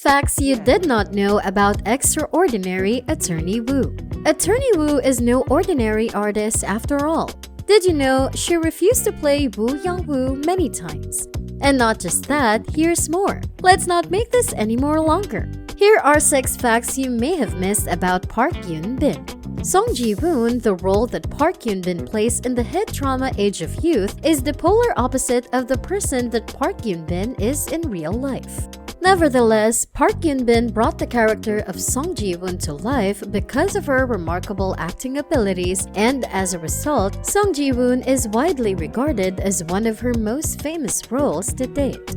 Facts you did not know about extraordinary Attorney Woo. Attorney Woo is no ordinary artist after all. Did you know she refused to play Woo Young-woo many times? And not just that, here's more. Let's not make this any more longer. Here are 6 facts you may have missed about Park Yoon-bin. Song Ji-woon, the role that Park Yoon-bin plays in the hit drama Age of Youth, is the polar opposite of the person that Park Yoon-bin is in real life. Nevertheless, Park Yoon-bin brought the character of Song Ji-woon to life because of her remarkable acting abilities, and as a result, Song Ji-woon is widely regarded as one of her most famous roles to date.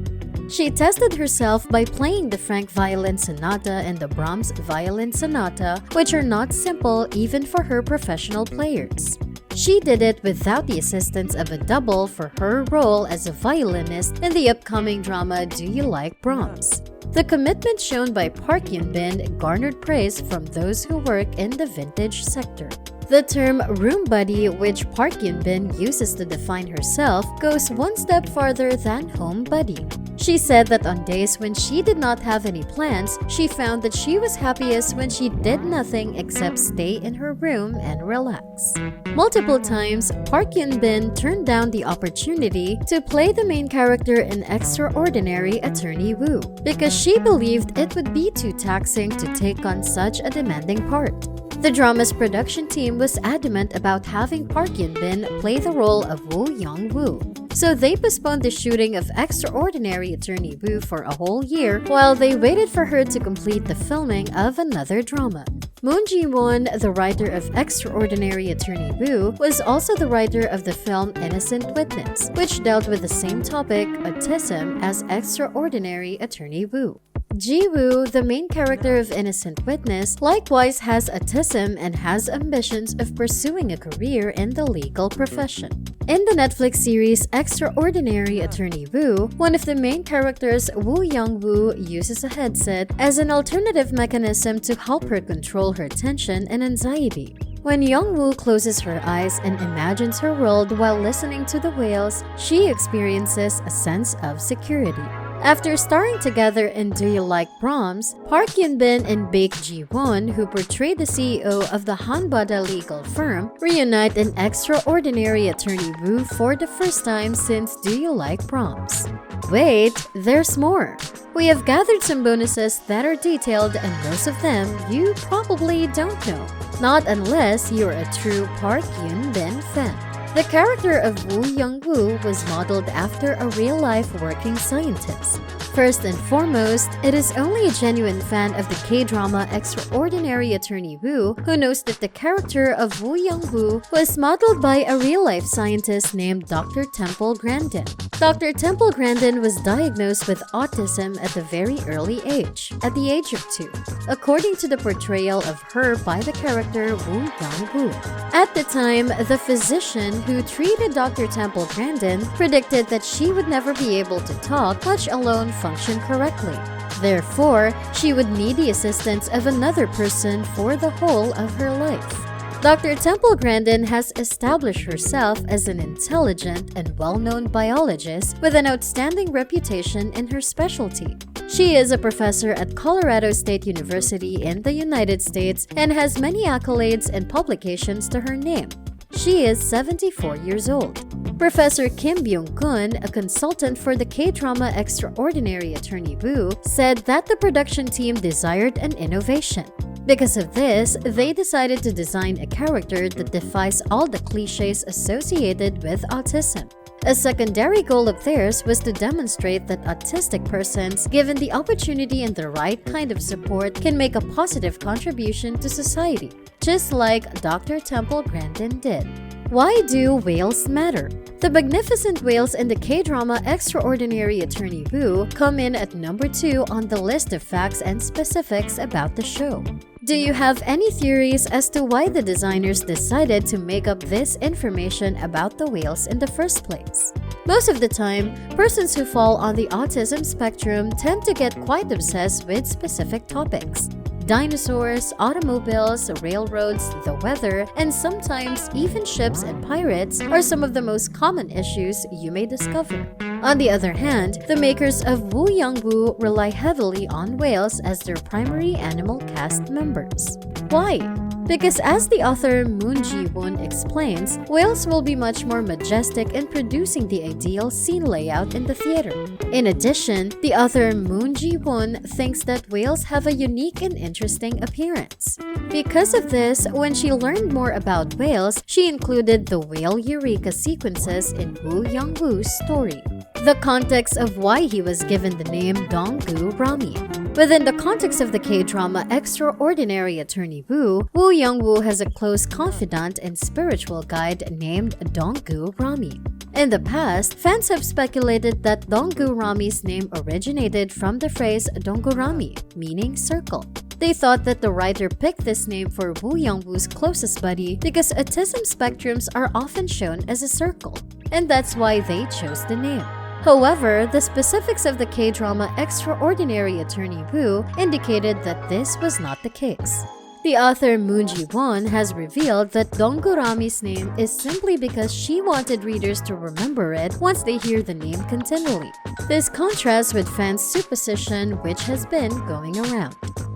She tested herself by playing the Franck Violin Sonata and the Brahms Violin Sonata, which are not simple even for her professional players. She did it without the assistance of a double for her role as a violinist in the upcoming drama Do You Like Brahms? The commitment shown by Park Yoon-bin garnered praise from those who work in the vintage sector. The term room buddy, which Park Yoon-bin uses to define herself, goes one step farther than home buddy. She said that on days when she did not have any plans, she found that she was happiest when she did nothing except stay in her room and relax. Multiple times, Park Yoon-bin turned down the opportunity to play the main character in Extraordinary Attorney Woo because she believed it would be too taxing to take on such a demanding part. The drama's production team was adamant about having Park Yoon-bin play the role of Woo Young-woo, so they postponed the shooting of Extraordinary Attorney Woo for a whole year while they waited for her to complete the filming of another drama. Moon Ji-won, the writer of Extraordinary Attorney Woo, was also the writer of the film Innocent Witness, which dealt with the same topic, autism, as Extraordinary Attorney Woo. Ji-woo, the main character of Innocent Witness, likewise has autism and has ambitions of pursuing a career in the legal profession. In the Netflix series Extraordinary Attorney Woo, one of the main characters, Woo Young-woo, uses a headset as an alternative mechanism to help her control her tension and anxiety. When Young-woo closes her eyes and imagines her world while listening to the whales, she experiences a sense of security. After starring together in Do You Like Brahms, Park Yoon-bin and Baek Ji-won, who portrayed the CEO of the Hanbada legal firm, reunite in Extraordinary Attorney Woo for the first time since Do You Like Brahms? Wait, there's more! We have gathered some bonuses that are detailed, and most of them you probably don't know. Not unless you're a true Park Yoon-bin fan. The character of Woo Young-woo was modeled after a real-life working scientist. First and foremost, it is only a genuine fan of the K-drama Extraordinary Attorney Woo who knows that the character of Woo Young-woo was modeled by a real-life scientist named Dr. Temple Grandin. Dr. Temple Grandin was diagnosed with autism at a very early age, at the age of 2, according to the portrayal of her by the character Woo Young-woo. At the time, the physician who treated Dr. Temple Grandin predicted that she would never be able to talk, much alone function correctly. Therefore, she would need the assistance of another person for the whole of her life. Dr. Temple Grandin has established herself as an intelligent and well-known biologist with an outstanding reputation in her specialty. She is a professor at Colorado State University in the United States and has many accolades and publications to her name. She is 74 years old. Professor Kim Byung-kun, a consultant for the K-drama Extraordinary Attorney Woo, said that the production team desired an innovation. Because of this, they decided to design a character that defies all the cliches associated with autism. A secondary goal of theirs was to demonstrate that autistic persons, given the opportunity and the right kind of support, can make a positive contribution to society, just like Dr. Temple Grandin did. Why do whales matter? The magnificent whales in the K-drama Extraordinary Attorney Woo come in at number 2 on the list of facts and specifics about the show. Do you have any theories as to why the designers decided to make up this information about the whales in the first place? Most of the time, persons who fall on the autism spectrum tend to get quite obsessed with specific topics. Dinosaurs, automobiles, railroads, the weather, and sometimes even ships and pirates are some of the most common issues you may discover. On the other hand, the makers of Woo Young Woo rely heavily on whales as their primary animal cast members. Why? Because as the author Moon Ji-woon explains, whales will be much more majestic in producing the ideal scene layout in the theater. In addition, the author Moon Ji-woon thinks that whales have a unique and interesting appearance. Because of this, when she learned more about whales, she included the whale eureka sequences in Woo Young Woo's story. The context of why he was given the name Dong-gu Rami. Within the context of the K-drama Extraordinary Attorney Woo, Woo Young-woo has a close confidant and spiritual guide named Dong-gu Rami. In the past, fans have speculated that Dong-gu Rami's name originated from the phrase Dongurami, meaning circle. They thought that the writer picked this name for Woo Young-woo's closest buddy because autism spectrums are often shown as a circle, and that's why they chose the name. However, the specifics of the K-drama Extraordinary Attorney Woo indicated that this was not the case. The author Moon Ji-won has revealed that Dongurami's name is simply because she wanted readers to remember it once they hear the name continually. This contrasts with fans' supposition which has been going around.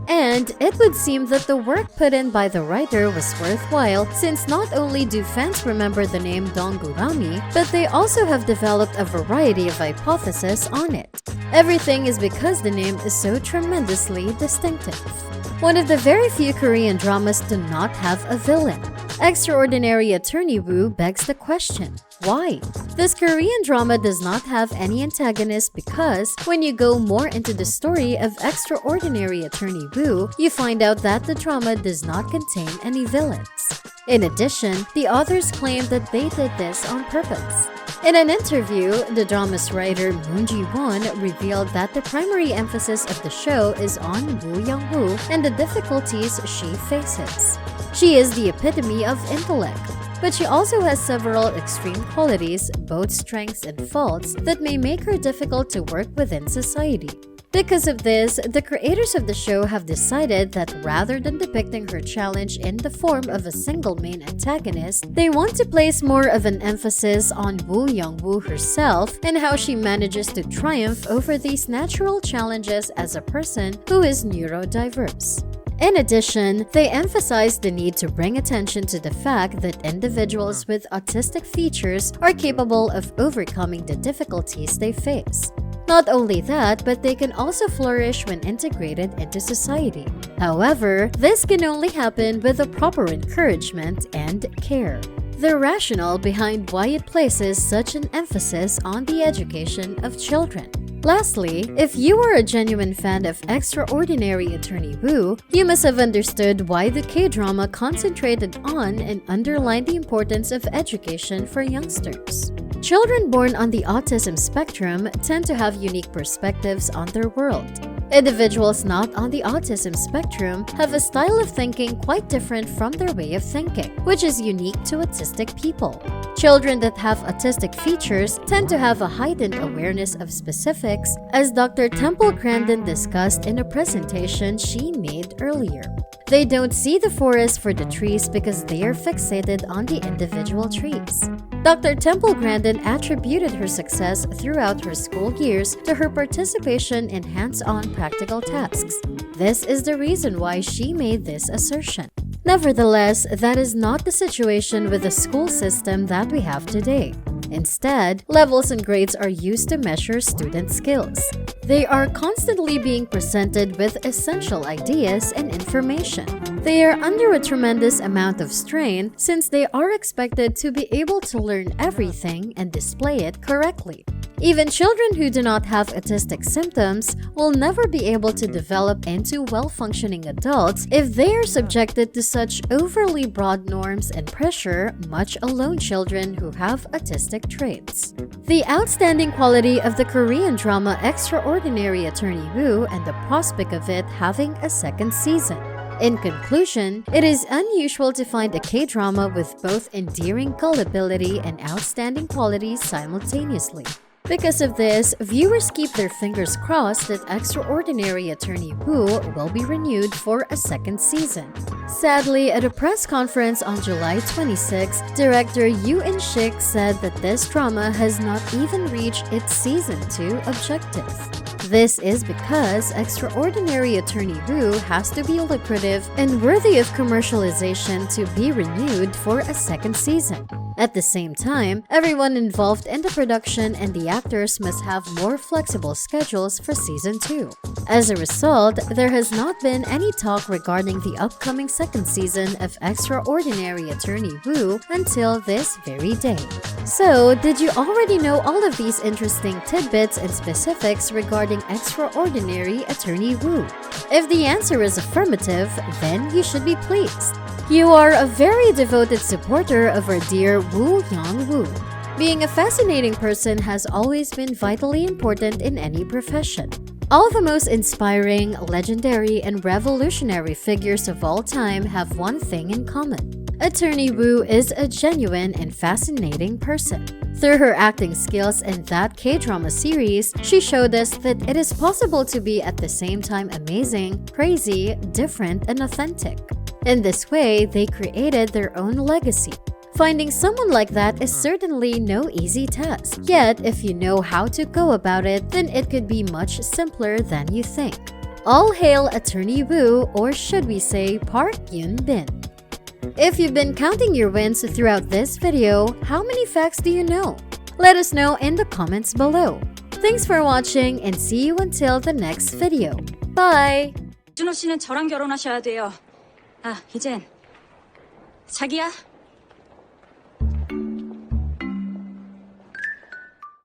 And it would seem that the work put in by the writer was worthwhile since not only do fans remember the name Dongurami, but they also have developed a variety of hypotheses on it. Everything is because the name is so tremendously distinctive. One of the very few Korean dramas do not have a villain. Extraordinary Attorney Woo begs the question, why? This Korean drama does not have any antagonist because when you go more into the story of Extraordinary Attorney Woo, you find out that the drama does not contain any villains. In addition, the authors claim that they did this on purpose. In an interview, the drama's writer Moon Ji-won revealed that the primary emphasis of the show is on Woo Young Woo and the difficulties she faces. She is the epitome of intellect, but she also has several extreme qualities, both strengths and faults, that may make her difficult to work within society. Because of this, the creators of the show have decided that rather than depicting her challenge in the form of a single main antagonist, they want to place more of an emphasis on Woo Young Woo herself and how she manages to triumph over these natural challenges as a person who is neurodiverse. In addition, they emphasize the need to bring attention to the fact that individuals with autistic features are capable of overcoming the difficulties they face. Not only that, but they can also flourish when integrated into society. However, this can only happen with the proper encouragement and care. The rationale behind why it places such an emphasis on the education of children. Lastly, if you are a genuine fan of Extraordinary Attorney Woo, you must have understood why the K-drama concentrated on and underlined the importance of education for youngsters. Children born on the autism spectrum tend to have unique perspectives on their world. Individuals not on the autism spectrum have a style of thinking quite different from their way of thinking, which is unique to autistic people. Children that have autistic features tend to have a heightened awareness of specifics, as Dr. Temple Grandin discussed in a presentation she made earlier. They don't see the forest for the trees because they are fixated on the individual trees. Dr. Temple Grandin attributed her success throughout her school years to her participation in hands-on practical tasks. This is the reason why she made this assertion. Nevertheless, that is not the situation with the school system that we have today. Instead, levels and grades are used to measure student skills. They are constantly being presented with essential ideas and information. They are under a tremendous amount of strain since they are expected to be able to learn everything and display it correctly. Even children who do not have autistic symptoms will never be able to develop into well-functioning adults if they are subjected to such overly broad norms and pressure, much alone children who have autistic traits. The outstanding quality of the Korean drama Extraordinary Attorney Woo and the prospect of it having a second season. In conclusion, it is unusual to find a K-drama with both endearing gullibility and outstanding qualities simultaneously. Because of this, viewers keep their fingers crossed that Extraordinary Attorney Woo will be renewed for a second season. Sadly, at a press conference on July 26, director Yoo In-shik said that this drama has not even reached its season 2 objective. This is because Extraordinary Attorney Woo has to be lucrative and worthy of commercialization to be renewed for a second season. At the same time, everyone involved in the production and the actors must have more flexible schedules for season 2. As a result, there has not been any talk regarding the upcoming second season of Extraordinary Attorney Woo until this very day. So, did you already know all of these interesting tidbits and specifics regarding Extraordinary Attorney Woo? If the answer is affirmative, then you should be pleased. You are a very devoted supporter of our dear Woo Young-woo. Being a fascinating person has always been vitally important in any profession. All the most inspiring, legendary, and revolutionary figures of all time have one thing in common. Attorney Woo is a genuine and fascinating person. Through her acting skills in that K-drama series, she showed us that it is possible to be at the same time amazing, crazy, different, and authentic. In this way, they created their own legacy. Finding someone like that is certainly no easy task. Yet, if you know how to go about it, then it could be much simpler than you think. All hail Attorney Woo, or should we say Park Yoon-bin. If you've been counting your wins throughout this video, how many facts do you know? Let us know in the comments below. Thanks for watching and see you until the next video. Bye! 준호 씨는 저랑 결혼하셔야 돼요. 아, 이젠 자기야.